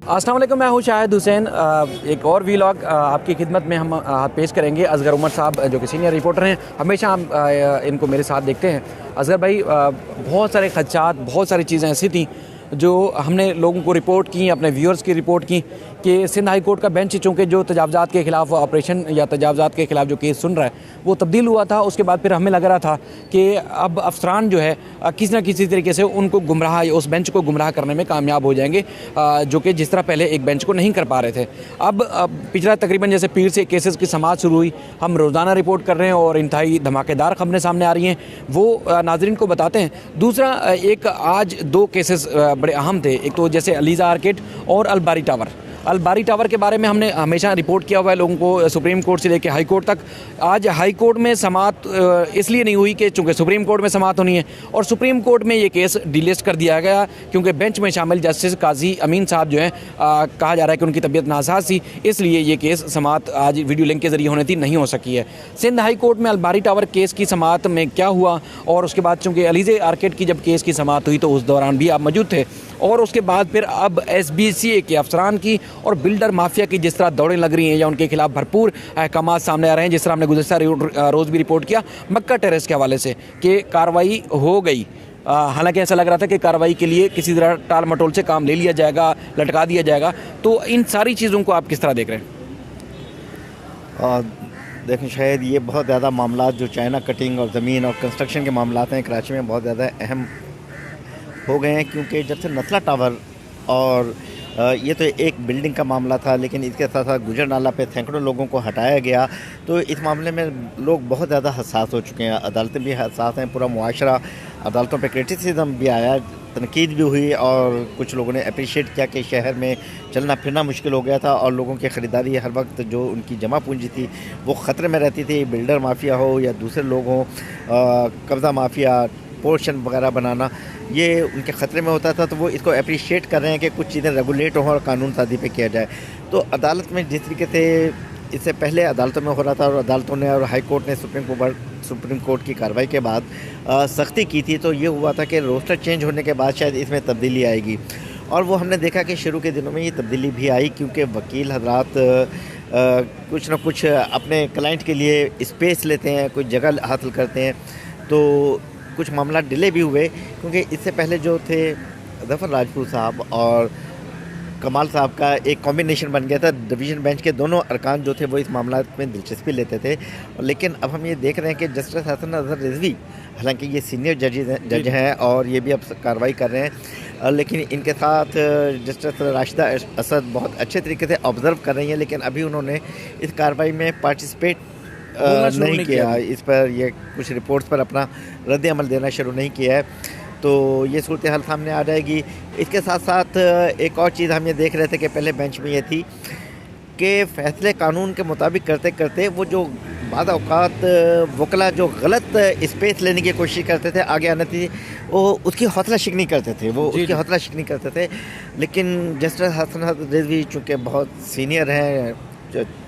अस्सलाम वालेकुम, मैं हूँ शाहिद हुसैन। एक और वीलॉग आपकी खिदमत में हम पेश करेंगे। असगर उमर साहब जो कि सीनियर रिपोर्टर हैं, हमेशा हम इनको मेरे साथ देखते हैं। असगर भाई, बहुत सारे खदशात, बहुत सारी चीज़ें ऐसी थी जो हमने लोगों को रिपोर्ट की, अपने व्यूअर्स की रिपोर्ट की कि सिंध हाई कोर्ट का बेंच चूँकि जो तजावज़ात के ख़िलाफ़ ऑपरेशन या तजावज़ात के ख़िलाफ़ जो केस सुन रहा है वो तब्दील हुआ था। उसके बाद फिर हमें लग रहा था कि अब अफसरान जो है किसी न किसी तरीके से उनको गुमराह या उस बेंच को गुमराह करने में कामयाब हो जाएंगे, जो कि जिस तरह पहले एक बेंच को नहीं कर पा रहे थे। अब पिछला तकरीबन जैसे पीर से केसेस की समाअत शुरू हुई, हम रोज़ाना रिपोर्ट कर रहे हैं और इंतहाई धमाकेदार खबरें सामने आ रही हैं, वो नाज़रीन को बताते हैं। दूसरा, एक आज दो केसेस बड़े अहम थे। एक तो जैसे अलीज़ा आर्किड और अलबारी टावर के बारे में हमने हमेशा रिपोर्ट किया हुआ है लोगों को, सुप्रीम कोर्ट से लेकर हाई कोर्ट तक। आज हाई कोर्ट में समाअत इसलिए नहीं हुई कि चूँकि सुप्रीम कोर्ट में समाअत होनी है, और सुप्रीम कोर्ट में ये केस डिलिस्ट कर दिया गया क्योंकि बेंच में शामिल जस्टिस काजी अमीन साहब जो हैं, कहा जा रहा है कि उनकी तबीयत नासाज थी, इसलिए ये केस समाअत आज वीडियो लिंक के ज़रिए होनी थी, नहीं हो सकी है। सिंध हाई कोर्ट में अलबारी टावर केस की समाअत में क्या हुआ, और उसके बाद चूँकि अलीज़ा आर्किड की जब केस की समाअत हुई तो उस दौरान भी आप मौजूद थे, और उसके बाद फिर अब SBCA के अफसरान की और बिल्डर माफिया की जिस तरह दौड़ें लग रही हैं या उनके खिलाफ भरपूर अहकाम सामने आ रहे हैं, जिस तरह हमने गुज़श्ता रोज़ भी रिपोर्ट किया मक्का टेरेस के हवाले से कि कार्रवाई हो गई। हालांकि ऐसा लग रहा था कि कार्रवाई के लिए किसी तरह टाल मटोल से काम ले लिया जाएगा, लटका दिया जाएगा। तो इन सारी चीज़ों को आप किस तरह देख रहे हैं? देखें, शायद ये बहुत ज़्यादा मामला जो चाइना कटिंग और ज़मीन और कंस्ट्रक्शन के मामला हैं कराची में बहुत ज़्यादा अहम हो गए हैं, क्योंकि जब से नस्ला टावर और ये तो एक बिल्डिंग का मामला था, लेकिन इसके साथ साथ गुजर नाला पे सैकड़ों लोगों को हटाया गया, तो इस मामले में लोग बहुत ज़्यादा हसास हो चुके हैं। अदालतें भी हसास हैं, पूरा मुआशरा, अदालतों पे क्रिटिसिज्म भी आया, तनकीद भी हुई, और कुछ लोगों ने अप्रिशिएट किया कि शहर में चलना फिरना मुश्किल हो गया था और लोगों की ख़रीदारी हर वक्त जो उनकी जमा पूंजी थी वो ख़तरे में रहती थी। बिल्डर माफिया हो या दूसरे लोग हों, कब्ज़ा माफिया, पोर्शन वगैरह बनाना, ये उनके ख़तरे में होता था, तो वो इसको अप्रिशिएट कर रहे हैं कि कुछ चीज़ें रेगुलेट हों और कानून साजी पे किया जाए। तो अदालत में जिस तरीके से इससे पहले अदालतों में हो रहा था और अदालतों ने और हाई कोर्ट ने सुप्रीम कोर्ट की कार्रवाई के बाद सख्ती की थी, तो ये हुआ था कि रोस्टर चेंज होने के बाद शायद इसमें तब्दीली आएगी, और वो हमने देखा कि शुरू के दिनों में ये तब्दीली भी आई, क्योंकि वकील हजरात कुछ ना कुछ अपने क्लाइंट के लिए स्पेस लेते हैं, कुछ जगह हासिल करते हैं, तो कुछ मामला डिले भी हुए, क्योंकि इससे पहले जो थे ज़फ़र राजपूत साहब और कमाल साहब का एक कॉम्बिनेशन बन गया था। डिवीज़न बेंच के दोनों अरकान जो थे वो इस मामला में दिलचस्पी लेते थे, लेकिन अब हम ये देख रहे हैं कि जस्टिस हसन अज़हर रिजवी, हालांकि ये सीनियर जज हैं और ये भी अब कार्रवाई कर रहे हैं, लेकिन इनके साथ जस्टिस राशिदा असद बहुत अच्छे तरीके से ऑब्ज़र्व कर रही हैं, लेकिन अभी उन्होंने इस कार्रवाई में पार्टिसिपेट नहीं किया, इस पर ये कुछ रिपोर्ट्स पर अपना रद्द अमल देना शुरू नहीं किया है, तो ये सूरत हाल सामने आ जाएगी। इसके साथ साथ एक और चीज़ हम ये देख रहे थे कि पहले बेंच में ये थी कि फ़ैसले कानून के मुताबिक करते करते वो जो बाद औक़ात वकला जो गलत स्पेस लेने की कोशिश करते थे, आगे आने थी, वो उसकी हौसला शिकनी करते थे, उसकी हौसला शिकनी करते थे। लेकिन जस्टिस हसन रिजवी चूँकि बहुत सीनियर हैं,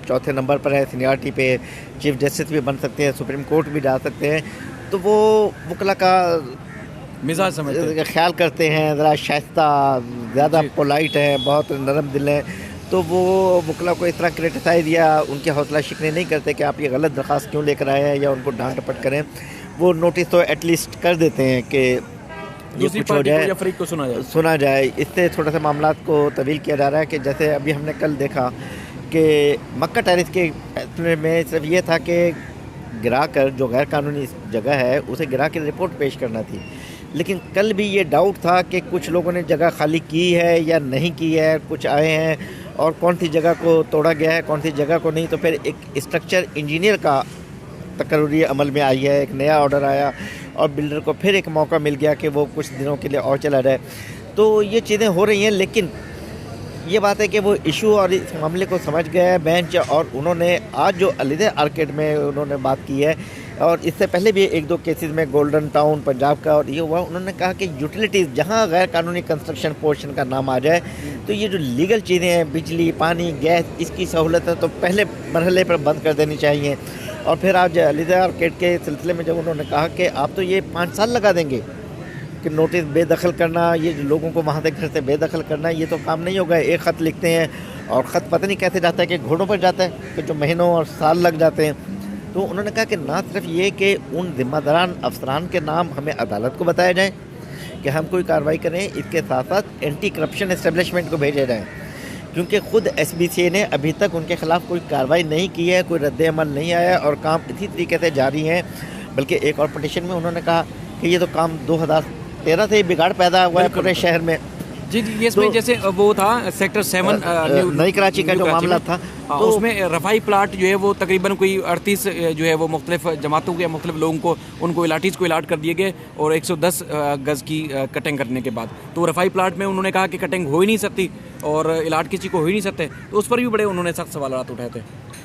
चौथे नंबर पर है सीनियरिटी पे, चीफ जस्टिस भी बन सकते हैं, सुप्रीम कोर्ट भी जा सकते हैं, तो वो वकला का मिजाज समझते ख्याल करते हैं, ज़रा शाइस्ता, ज़्यादा पोलाइट हैं, बहुत नरम दिल हैं, तो वो वकला को इस तरह क्रिटिसाइज़ या उनकी हौसला शिकनी नहीं करते कि आप ये गलत दरख्वास्त क्यों लेकर आए हैं या उनको डांट डपट करें। वो नोटिस तो एटलीस्ट कर देते हैं कि ये कुछ हो जाए, फरीक को सुना जाए। इससे थोड़ा सा मामला को तवील किया जा रहा है कि जैसे अभी हमने कल देखा कि मक्का टेरेस के फैसले में सिर्फ ये था कि गिरा कर जो गैर कानूनी जगह है उसे गिरा कर रिपोर्ट पेश करना थी, लेकिन कल भी ये डाउट था कि कुछ लोगों ने जगह खाली की है या नहीं की है, कुछ आए हैं और कौन सी जगह को तोड़ा गया है, कौन सी जगह को नहीं। तो फिर एक स्ट्रक्चर इंजीनियर का तकर्री अमल में आई है, एक नया ऑर्डर आया और बिल्डर को फिर एक मौका मिल गया कि वो कुछ दिनों के लिए और चला जाए। तो ये चीज़ें हो रही हैं, लेकिन ये बात है कि वो इशू और इस मामले को समझ गया है बेंच, और उन्होंने आज जो अलीज़ा आर्किड में उन्होंने बात की है, और इससे पहले भी एक दो केसेस में गोल्डन टाउन पंजाब का और ये हुआ, उन्होंने कहा कि यूटिलिटीज़ जहाँ गैर कानूनी कंस्ट्रक्शन पोर्शन का नाम आ जाए, तो ये जो लीगल चीज़ें हैं, बिजली, पानी, गैस, इसकी सहूलत है तो पहले मरहले पर बंद कर देनी चाहिए। और फिर आज अलीज़ा आर्किड के सिलसिले में जब उन्होंने कहा कि आप तो ये 5 साल लगा देंगे, कि नोटिस बेदखल करना, ये लोगों को वहाँ से घर से बेदखल करना, ये तो काम नहीं होगा। एक ख़त लिखते हैं और ख़त पता नहीं कैसे जाता है कि घोड़ों पर जाता है, कि जो महीनों और साल लग जाते हैं। तो उन्होंने कहा कि ना सिर्फ ये कि उन ज़िम्मेदारान अफसरान के नाम हमें अदालत को बताया जाए कि हम कोई कार्रवाई करें, इसके साथ साथ एंटी करप्शन एस्टेब्लिशमेंट को भेजे जाएँ, क्योंकि ख़ुद SBCA ने अभी तक उनके ख़िलाफ़ कोई कार्रवाई नहीं की है, कोई रद्द अमल नहीं आया और काम इसी तरीके से जारी हैं। बल्कि एक और पटिशन में उन्होंने कहा कि ये तो काम 2013 से ही बिगाड़ पैदा हुआ है पूरे शहर में। जी जी, इसमें जैसे वो था सेक्टर 7 नई कराची का जो मामला था, तो उसमें रफाई प्लाट जो है वो तकरीबन कोई 38 जो है वो मुख्तलिफ जमातों के मुख्तलिफ लोगों को उनको इलाटीज़ को इलाट कर दिए गए और 110 गज़ की कटिंग करने के बाद तो रफाई प्लाट में उन्होंने कहा कि कटिंग हो ही नहीं सकती और इलाट किसी को हो ही नहीं सकते, तो उस पर भी बड़े उन्होंने सख्त सवालात उठाए थे।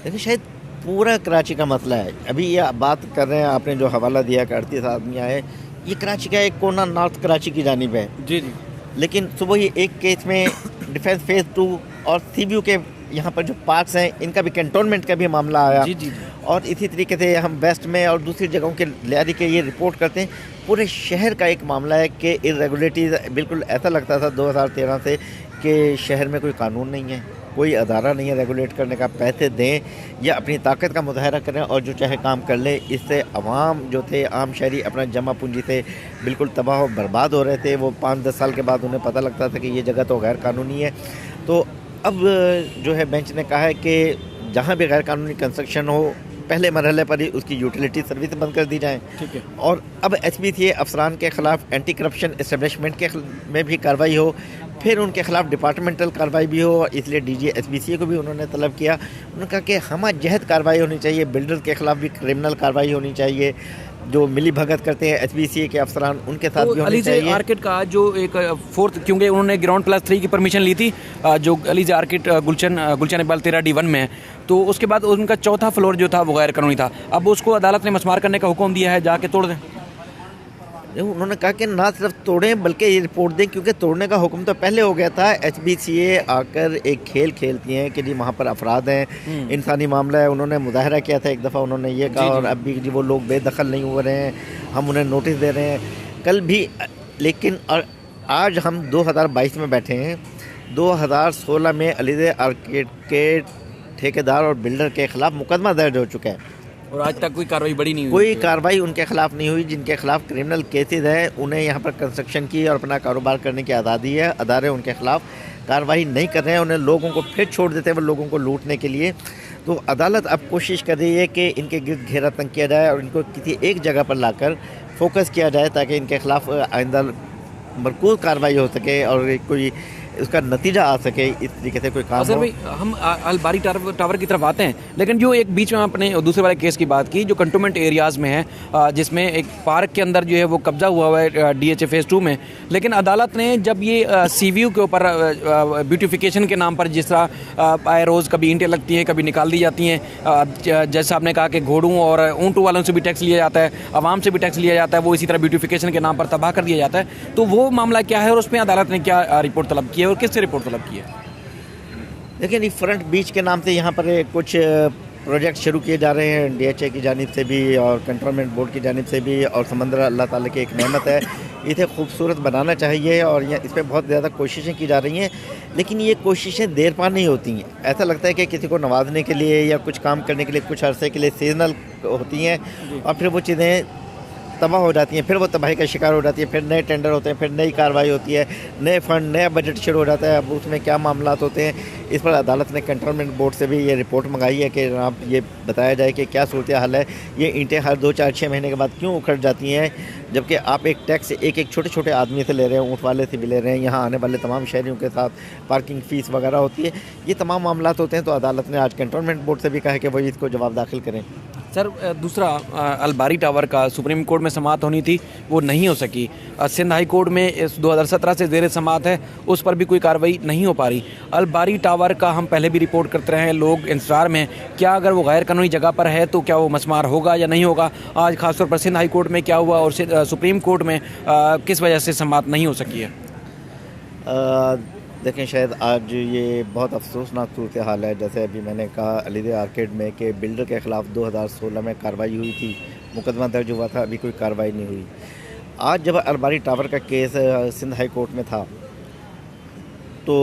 लेकिन शायद पूरा कराची का मसला है। अभी ये बात कर रहे हैं, आपने जो हवाला दिया कि 38 आदमी आए, ये कराची का एक कोना नॉर्थ कराची की जानिब है। जी जी। लेकिन सुबह ही एक केस में डिफेंस फेज़ 2 और CBU के यहाँ पर जो पार्क्स हैं, इनका भी कैंटोनमेंट का भी मामला आया। जी जी। और इसी तरीके से हम वेस्ट में और दूसरी जगहों के लिहाज के ये रिपोर्ट करते हैं। पूरे शहर का एक मामला है कि इरेगुलरिटीज़, बिल्कुल ऐसा लगता था 2013 से कि शहर में कोई कानून नहीं है, कोई अदारा नहीं है रेगुलेट करने का। पैसे दें या अपनी ताकत का मुजाहरा करें और जो चाहे काम कर लें। इससे अवाम जो थे, आम शहरी अपना जमा पूंजी से बिल्कुल तबाह और बर्बाद हो रहे थे। वो 5-10 साल के बाद उन्हें पता लगता था कि ये जगह तो गैर कानूनी है। तो अब जो है बेंच ने कहा है कि जहाँ भी गैर कानूनी कंस्ट्रक्शन हो, पहले मरहले पर ही उसकी यूटिलिटी सर्विस बंद कर दी जाए। ठीक है। और अब SBCA अफसरान के ख़िलाफ़ एंटी करप्शन एस्टेब्लिशमेंट के में भी कार्रवाई हो, फिर उनके ख़िलाफ़ डिपार्टमेंटल कार्रवाई भी हो। इसलिए DG SBCA को भी उन्होंने तलब किया। उन्होंने कहा कि हम जहद कार्रवाई होनी चाहिए, बिल्डर्स के ख़िलाफ़ भी क्रिमिनल कार्रवाई होनी चाहिए, जो मिली भगत करते हैं SBCA के अफसरान, उनके साथ तो भी होनी चाहिए। अलीज़े आर्किड का जो एक 4th, क्योंकि उन्होंने ग्राउंड +3 की परमिशन ली थी जो अलीज़े आर्किड गुलशन इकबाल 13 D1 में है, तो उसके बाद उनका 4था फ्लोर जो था वो गैर कानूनी था। अब उसको अदालत ने मसमार करने का हुक्म दिया है, जाके तोड़ दें। उन्होंने कहा कि ना सिर्फ तोड़ें बल्कि ये रिपोर्ट दें, क्योंकि तोड़ने का हुक्म तो पहले हो गया था। SBCA आकर एक खेल खेलती हैं कि जी वहाँ पर अफराद हैं, इंसानी मामला है। उन्होंने मुजाहरा किया था एक दफ़ा, उन्होंने ये कहा, और अब भी जी वो लोग बेदखल नहीं हो रहे हैं, हम उन्हें नोटिस दे रहे हैं कल भी। लेकिन और आज हम 2022 में बैठे हैं। 2016 में अलीज़े आर्किड के ठेकेदार और बिल्डर के ख़िलाफ़ मुकदमा दर्ज हो चुका है और आज तक कोई कार्रवाई बड़ी नहीं हुई। कोई कार्रवाई उनके खिलाफ नहीं हुई। जिनके खिलाफ क्रिमिनल केसेस हैं, उन्हें यहाँ पर कंस्ट्रक्शन की और अपना कारोबार करने की आज़ादी है। अदारे उनके खिलाफ कार्रवाई नहीं कर रहे हैं, उन्हें लोगों को फिर छोड़ देते हैं वो लोगों को लूटने के लिए। तो अदालत अब कोशिश कर रही है कि इनके गिर्द घेरा तंग किया जाए और इनको किसी एक जगह पर लाकर फोकस किया जाए, ताकि इनके खिलाफ आइंदा मरकूज़ कार्रवाई हो सके और कोई उसका नतीजा आ सके। इस तरीके से कोई काम सर भाई, हम अलबारी टावर की तरफ आते हैं, लेकिन जो एक बीच में अपने दूसरे वाले केस की बात की जो कंटोनमेंट एरियाज़ में है, जिसमें एक पार्क के अंदर जो है वो कब्जा हुआ है DHA फेज़ 2 में, लेकिन अदालत ने जब ये CVU के ऊपर ब्यूटिफिकेशन के नाम पर जिस तरह आए रोज़ कभी ईंटें लगती हैं, कभी निकाल दी जाती हैं, जैसा आपने कहा कि घोड़ों और ऊँटों वालों से भी टैक्स लिया जाता है, आवाम से भी टैक्स लिया जाता है, वो इसी तरह ब्यूटिफिकेशन के नाम पर तबाह कर दिया जाता है, तो वो मामला क्या है और उसमें अदालत ने क्या रिपोर्ट तलब की है और किससे रिपोर्ट तलब की है? लेकिन ये फ्रंट बीच के नाम से यहाँ पर कुछ प्रोजेक्ट शुरू किए जा रहे हैं DHA की जानिब से भी और कंट्रोलमेंट बोर्ड की जानिब से भी। और समंदर अल्लाह ताला की एक नेमत है, इसे खूबसूरत बनाना चाहिए और ये इस पर बहुत ज़्यादा कोशिशें की जा रही हैं। लेकिन ये कोशिशें देर पा नहीं होती हैं। ऐसा लगता है कि किसी को नवाजने के लिए या कुछ काम करने के लिए कुछ अरसे के लिए सीजनल होती हैं और फिर वो चीज़ें तबाह हो जाती हैं, फिर वो तबाही का शिकार हो जाती है, फिर नए टेंडर होते हैं, फिर नई कार्रवाई होती है, नए फंड, नया बजट शुरू हो जाता है। अब उसमें क्या मामलात होते हैं, इस पर अदालत ने कंट्रोलमेंट बोर्ड से भी ये रिपोर्ट मंगाई है कि आप ये बताया जाए कि क्या सूरत हाल है। ये ईंटें हर 2, 4, 6 महीने के बाद क्यों उखड़ जाती हैं, जबकि आप एक टैक्स एक छोटे छोटे आदमी से ले रहे हैं, ऊँट वाले से भी ले रहे हैं, यहाँ आने वाले तमाम शहरियों के साथ पार्किंग फ़ीस वगैरह होती है। ये तमाम मामलात होते हैं। तो अदालत ने आज कंट्रोलमेंट बोर्ड से भी कहा है कि वही इसको जवाब दाखिल करें। सर दूसरा अलबारी टावर का सुप्रीम कोर्ट में समाअत होनी थी, वो नहीं हो सकी। सिंध हाई कोर्ट में इस 2017 से ज़ेर समाअत है, उस पर भी कोई कार्रवाई नहीं हो पा रही। अलबारी टावर का हम पहले भी रिपोर्ट करते रहे हैं, लोग इंतजार में, क्या अगर वो गैर कानूनी जगह पर है तो क्या वो मसमार होगा या नहीं होगा। आज खासतौर पर सिंध हाई कोर्ट में क्या हुआ और सुप्रीम कोर्ट में किस वजह से समाअत नहीं हो सकी है। देखें, शायद आज ये बहुत अफसोसनाक सूरत हाल है। जैसे अभी मैंने कहा अलीज़े आर्किड में कि बिल्डर के ख़िलाफ़ 2016 में कार्रवाई हुई थी, मुकदमा दर्ज हुआ था, अभी कोई कार्रवाई नहीं हुई। आज जब अलबारी टावर का केस सिंध हाई कोर्ट में था, तो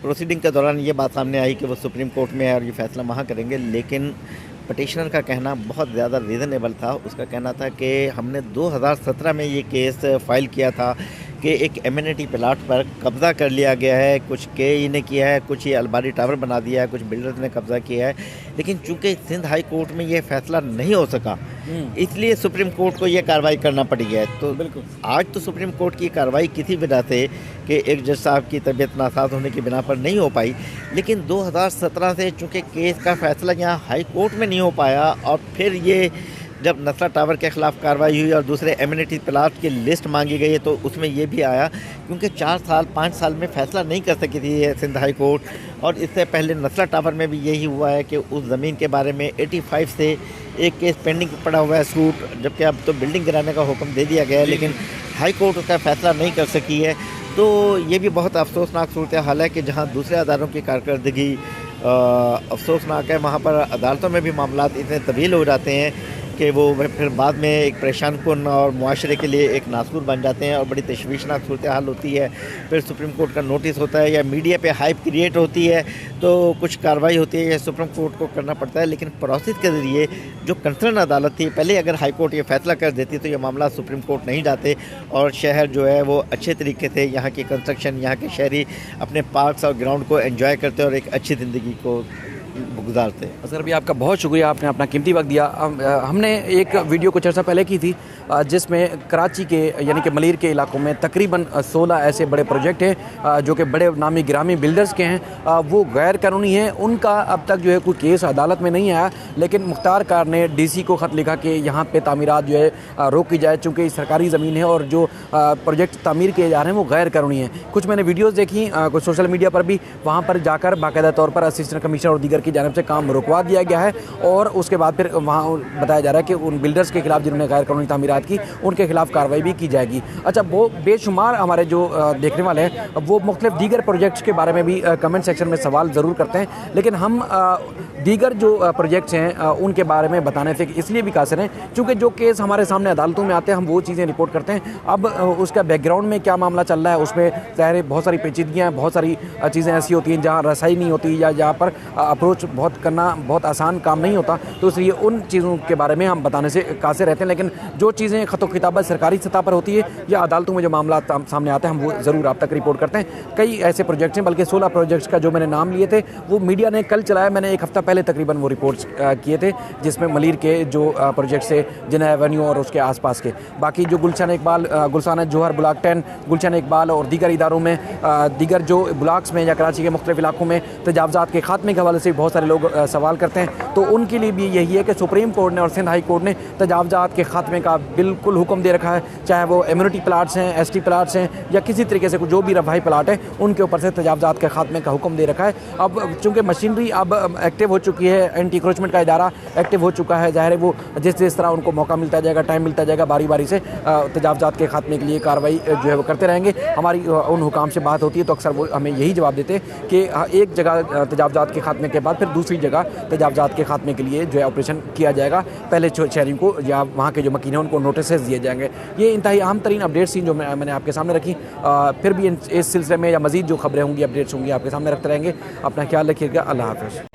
प्रोसीडिंग के दौरान ये बात सामने आई कि वो सुप्रीम कोर्ट में है और ये फैसला वहाँ करेंगे, लेकिन पटिशनर का कहना बहुत ज़्यादा रीज़नेबल था। उसका कहना था कि हमने 2017 में ये केस फाइल किया था कि एक एमिनिटी प्लाट पर कब्ज़ा कर लिया गया है, कुछ के ने किया है, कुछ ये अलबारी टावर बना दिया है, कुछ बिल्डर्स ने कब्ज़ा किया है, लेकिन चूंकि सिंध हाई कोर्ट में ये फैसला नहीं हो सका, इसलिए सुप्रीम कोर्ट को ये कार्रवाई करना पड़ी है। तो बिल्कुल आज तो सुप्रीम कोर्ट की कार्रवाई किसी वजह से कि एक जज साहब की तबीयत नासाज होने की बिना पर नहीं हो पाई, लेकिन 2017 से चूँकि केस का फैसला यहाँ हाई कोर्ट में नहीं हो पाया और फिर ये जब नस्ला टावर के ख़िलाफ़ कार्रवाई हुई और दूसरे एमिनिटी प्लाट की लिस्ट मांगी गई तो उसमें ये भी आया, क्योंकि 4 साल 5 साल में फ़ैसला नहीं कर सकी थी ये सिंध हाई कोर्ट। और इससे पहले नस्ला टावर में भी यही हुआ है कि उस ज़मीन के बारे में 85 से एक केस पेंडिंग पड़ा हुआ है सूट, जबकि अब तो बिल्डिंग गिराने का हुक्म दे दिया गया है, लेकिन हाई कोर्ट उसका फ़ैसला नहीं कर सकी है। तो ये भी बहुत अफसोसनाक सूरत हाल है कि जहाँ दूसरे अदारों की कारकर्दगी अफसोसनाक है, वहाँ पर अदालतों में भी मामला इतने तवील हो जाते हैं कि वो फिर बाद में एक परेशान कुन और मुआशरे के लिए एक नासूर बन जाते हैं और बड़ी तशवीशनाक सूरत हाल होती है। फिर सुप्रीम कोर्ट का नोटिस होता है या मीडिया पे हाइप क्रिएट होती है तो कुछ कार्रवाई होती है या सुप्रीम कोर्ट को करना पड़ता है, लेकिन प्रोसेस के ज़रिए जो कंसर्न अदालत थी, पहले अगर हाई कोर्ट ये फैसला कर देती तो ये मामला सुप्रीम कोर्ट नहीं जाते और शहर जो है वो अच्छे तरीके से यहाँ की कंस्ट्रक्शन, यहाँ के शहरी अपने पार्क्स और ग्राउंड को एंजॉय करते और एक अच्छी ज़िंदगी को गुजारते। असगर भी आपका बहुत शुक्रिया, आपने अपना कीमती वक्त दिया। हमने एक वीडियो कुछ अर्सा पहले की थी जिसमें कराची के यानी कि मलीर के इलाकों में तकरीबन 16 ऐसे बड़े प्रोजेक्ट हैं जो कि बड़े नामी गिरामी बिल्डर्स के हैं, वो गैर कानूनी हैं। उनका अब तक जो है कोई केस अदालत में नहीं आया, लेकिन मुख्तार कार ने डीसी को ख़त लिखा कि यहाँ पे तामीरात जो है रोकी जाए, चूँकि सरकारी ज़मीन है और जो प्रोजेक्ट तामीर किए जा रहे हैं वो गैर कानूनी हैं। कुछ मैंने वीडियोज़ देखी कुछ सोशल मीडिया पर भी, वहाँ पर जाकर बाकायदा तौर पर असिस्टेंट कमिश्नर और दीगर की जानिब से काम रुकवा दिया गया है और उसके बाद फिर वहाँ बताया जा रहा है कि उन बिल्डर्स के खिलाफ जिन्होंने गैर कानूनी तामीरात की उनके खिलाफ कार्रवाई भी की जाएगी। अच्छा, वो बेशुमार हमारे जो देखने वाले हैं वो मुख्तलिफ दीगर प्रोजेक्ट्स के बारे में भी कमेंट सेक्शन में सवाल ज़रूर करते हैं, लेकिन हम दीगर जो प्रोजेक्ट्स हैं उनके बारे में बताने से इसलिए भी कासिर हैं चूँकि जो केस हमारे सामने अदालतों में आते हैं हम वो चीज़ें रिपोर्ट करते हैं। अब उसका बैकग्राउंड में क्या मामला चल रहा है उसमें ज़ाहिर बहुत सारी पेचीदगियाँ हैं, बहुत सारी चीज़ें ऐसी होती हैं जहाँ रसाई नहीं होती या जहाँ पर अप्रोच बहुत करना बहुत आसान काम नहीं होता, तो इसलिए उन चीज़ों के बारे में हम बताने से कासिर रहते हैं। लेकिन जो चीज़ें ख़त किताबत सरकारी सतह पर होती है या अदालतों में जो मामला सामने आते हैं हम वो ज़रूर आप तक रिपोर्ट करते हैं। कई ऐसे प्रोजेक्ट्स हैं, बल्कि 16 प्रोजेक्ट्स का जो मैंने नाम लिए थे वो मीडिया ने कल चलाया, मैंने एक हफ़्ता पहले तकरीबन वो रिपोर्ट्स किए थे, जिसमें मलीर के जो प्रोजेक्ट्स है जिन्हें एवेन्यू और उसके आसपास के, बाकी जो गुलशन इकबाल, गुलशन जोहर ब्लॉक 10, गुलशन इकबाल और दीगर इदारों में दीगर जो ब्लॉक्स में या कराची के मुख्तलिफ इलाकों में तजावज़ात के खात्मे के हवाले से बहुत सारे लोग सवाल करते हैं, तो उनके लिए भी यही है कि सुप्रीम कोर्ट ने और सिंध हाई कोर्ट ने तजावज़ात के खात्मे का बिल्कुल हुक्म दे रखा है, चाहे वो एम्यूनिटी प्लाट्स हैं, एसटी प्लाट्स हैं या किसी तरीके से जो भी रफाही प्लाट है उनके ऊपर से तजावज़ात के खात्मे का हुक्म दे रखा है। अब चूँकि मशीनरी अब एक्टिव हो चुकी है, एंटी इंक्रोचमेंट का इदारा एक्टिव हो चुका है, ज़ाहिर है वो जिस तरह उनको मौका मिलता जाएगा, टाइम मिलता जाएगा, बारी बारी से तजावज़ात के खात्मे के लिए कार्रवाई जो है वो करते रहेंगे। हमारी उन हुकाम से बात होती है तो अक्सर वो हमें यही जवाब देते हैं कि एक जगह तजावज़ात के खात्मे के बाद फिर दूसरी जगह तजावज़ात के खात्मे के लिए जो है ऑपरेशन किया जाएगा, पहले शहरियों को या वहाँ के जो मकीन हैं उनको नोटिस दिए जाएंगे। ये इंतहाई अहम तरीन अपडेट्स थी जो मैंने आपके सामने रखी। फिर भी इस सिलसिले में या मज़ीद जो खबरें होंगी, अपडेट्स होंगी आपके सामने रखते रहेंगे। अपना ख्याल रखिएगा। अल्लाह हाफ़िज़।